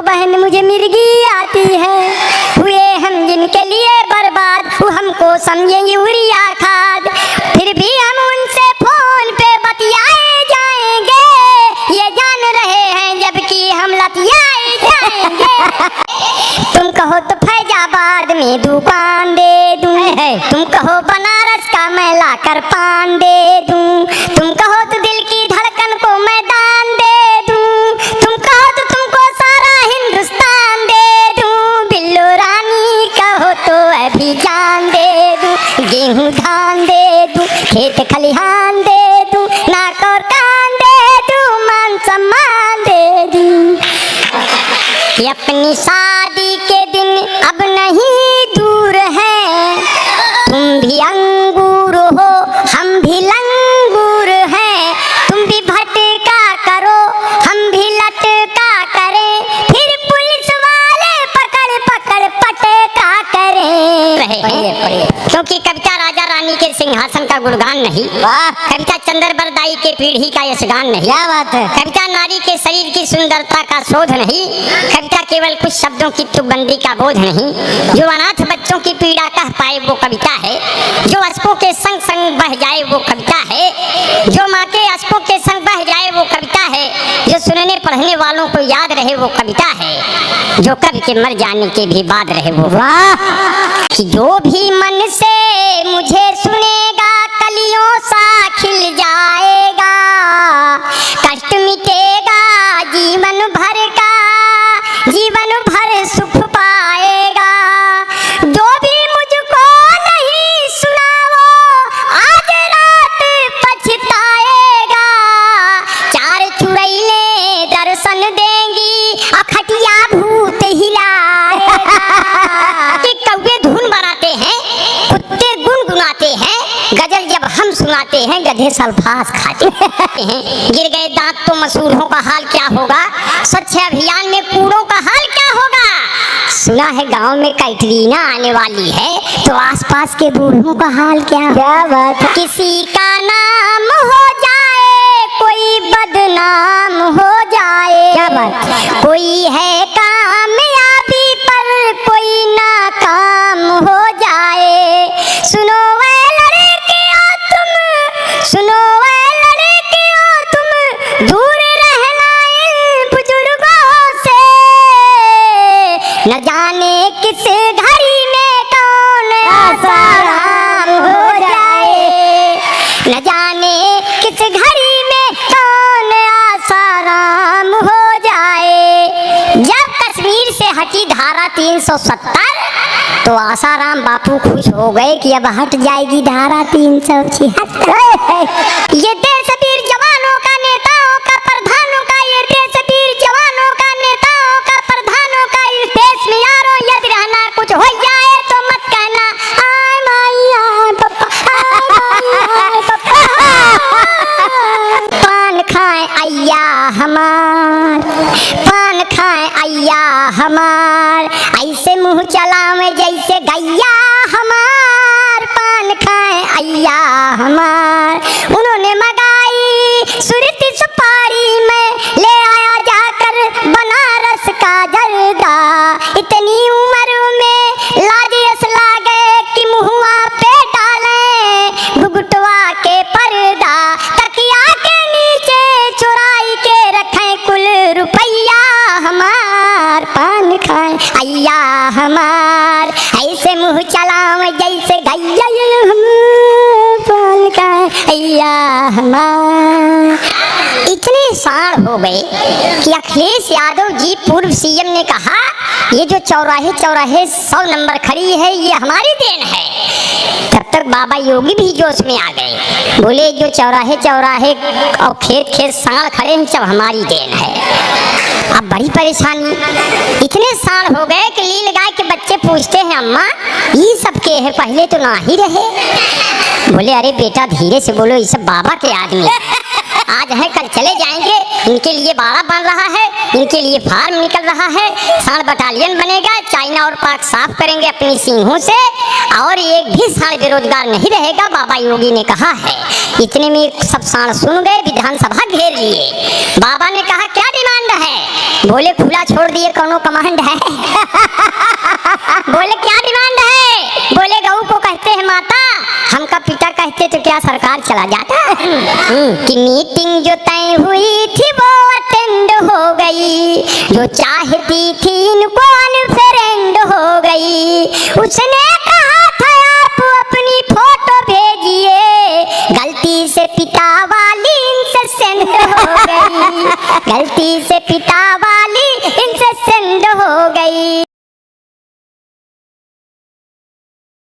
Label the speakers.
Speaker 1: बहन मुझे मिर्गी आती है, हुए हम जिनके लिए बर्बाद, वो हमको समझे यूरिया खाद। फिर भी हम उनसे फोन पे बतियाए जाएंगे, ये जान रहे हैं जबकि हम लतियाए जाएंगे। तुम कहो तो फैजाबाद में दुकान दे दूं, तुम कहो बनारस का मैं लाकर पान दे दूं, तुम कहो तो दिल की धड़कन को मैं दान दे दूं, तुम कहो तो तुमको सारा हिंदुस्तान दे दूं, बिल्लो रानी कहो तो अभी जान दे दूं, गेहूं धान दे दूं, खेत खलिहान दे दूं, नाक और कान दे दूं, मान सम्मान दे दूं। ये अपनी शादी के दिन अब नहीं दूर है, तुम भी अंगूर हो हम भी लंगूर हैं, तुम भी भटका करो हम भी लटका करें, फिर पुलिस वाले पकड़ पकड़ पटका करें। क्योंकि कविता राजा रानी के सिंहासन का गुणगान नहीं, वाह, कविता चंद्र बरदाई के पीढ़ी का यशगान नहीं, क्या बात है, कविता नारी के शरीर की सुंदरता का शोध नहीं, कविता केवल कुछ शब्दों की तुकबंदी का बोध नहीं, जो अनाथ बच्चों की पीड़ा कह पाए वो कविता है, जो अश्कों के संग संग बह जाए वो कविता है, जो माँ के अश्कों के संग बह जाए वो कविता है, जो सुनने पढ़ने वालों को याद रहे वो कविता है, जो कवि के मर जाने के भी बाद रहे वो। वाह, कि जो भी मन से मुझे सुनेगा कलियों सा खिल जाएगा, कष्ट मिटेगा जीवन भर का, जीवन भर सुख पाएगा। जो भी मुझको नहीं सुना वो आज रात पछताएगा, चार चुड़ैलें दर्शन देंगी अखटिया भूत हिलाएगा। कि कौवे धुन बनाते हैं, कुत्ते गुनगुनाते हैं, गजल जब हम सुनाते हैं गधे सल्फास खाते हैं। गिर गए दांत तो मसूरों का हाल क्या होगा, स्वच्छ अभियान में कूड़ों का हाल क्या होगा। सुना है गांव में कैटरीना आने वाली है, तो आसपास के बूढ़ों का हाल क्या बात। किसी का नाम हो जाए कोई बदनाम हो जाए, क्या बात। कोई है कामयाबी पर कोई नाकाम हो जाए। सुनो वे लड़कियों तुम, सुनो वे लड़कियों तुम, दूर रहना इन बुजुर्गों से, न जाने किस घड़ी में कौन आसाराम हो जाए, न जाने किस घड़ी में कौन आसाराम हो जाए। जब कश्मीर से हटी धारा 370, तो आसाराम बापू खुश हो गए कि अब हट जाएगी धारा 376। ये देश वीर जवानों का, नेताओं का, प्रधानों का, ये देश वीर जवानों का, नेताओं का, प्रधानों का, इस देश में यारो यदि रहना कुछ हो जाए तो मत कहना आय माई आय पप्पा, आय पप्पा। पान खाए अय्या हमार, पान खाए अय्या हमार, ऐसे मुँह चलावे जैसे गैया हमार, पान खाए अय्या हमार। उन्होंने मंगाई सुरती सुपारी में, ले आया जाकर बनारस का जर्दा, इतनी उम्र में लाजियस लागे कि मुहुआ पे डाले घुघुटवा के पर्दा, तकिया के नीचे चुराई के रखे कुल रुपया हमार, पान खाए अय्या हमार, ऐसे मुँह चलावे जैसे गैया हमार, पान खाए अय्या हमार। इतने साल हो गए कि अखिलेश यादव जी पूर्व सीएम ने कहा ये जो चौराहे चौराहे 100 नंबर खड़ी है ये हमारी देन है। तब तक बाबा योगी भी जोश में आ गए, बोले जो चौराहे चौराहे और खेत खेत सांड खड़े हैं सब हमारी देन है। अब बड़ी परेशानी, इतने साल हो गए कि लील गाय के बच्चे पूछते हैं अम्मा ये सब के है, पहले तो ना ही रहे। बोले अरे बेटा धीरे से बोलो, ये सब बाबा के आदमी आज है कल चले जाएंगे, इनके लिए बाड़ा बन रहा है, इनके लिए फार्म निकल रहा है, सांड बटालियन बनेगा, चाइना और पाक साफ करेंगे अपनी सिंहों से, और एक भी सांड बेरोजगार नहीं रहेगा, बाबा योगी ने कहा है। इतने में सब सांड सुन गए, विधानसभा घेर लिए। बाबा ने कहा क्या डिमांड है? बोले खुला छोड़ दिए, कौनो कमांड है? बोले क्या डिमांड है? बोले गऊ को कहते हैं माता, हमका पिता कहते तो क्या सरकार चला जाता? कि मीटिंग जो तय हुई थी वो अटेंड हो गई, जो चाहती थी इनको अनफ्रेंड हो गई। उसने कहा था आप अपनी फोटो भेजिए, गलती से पिता वाली इनसे सेंड हो गई, गलती से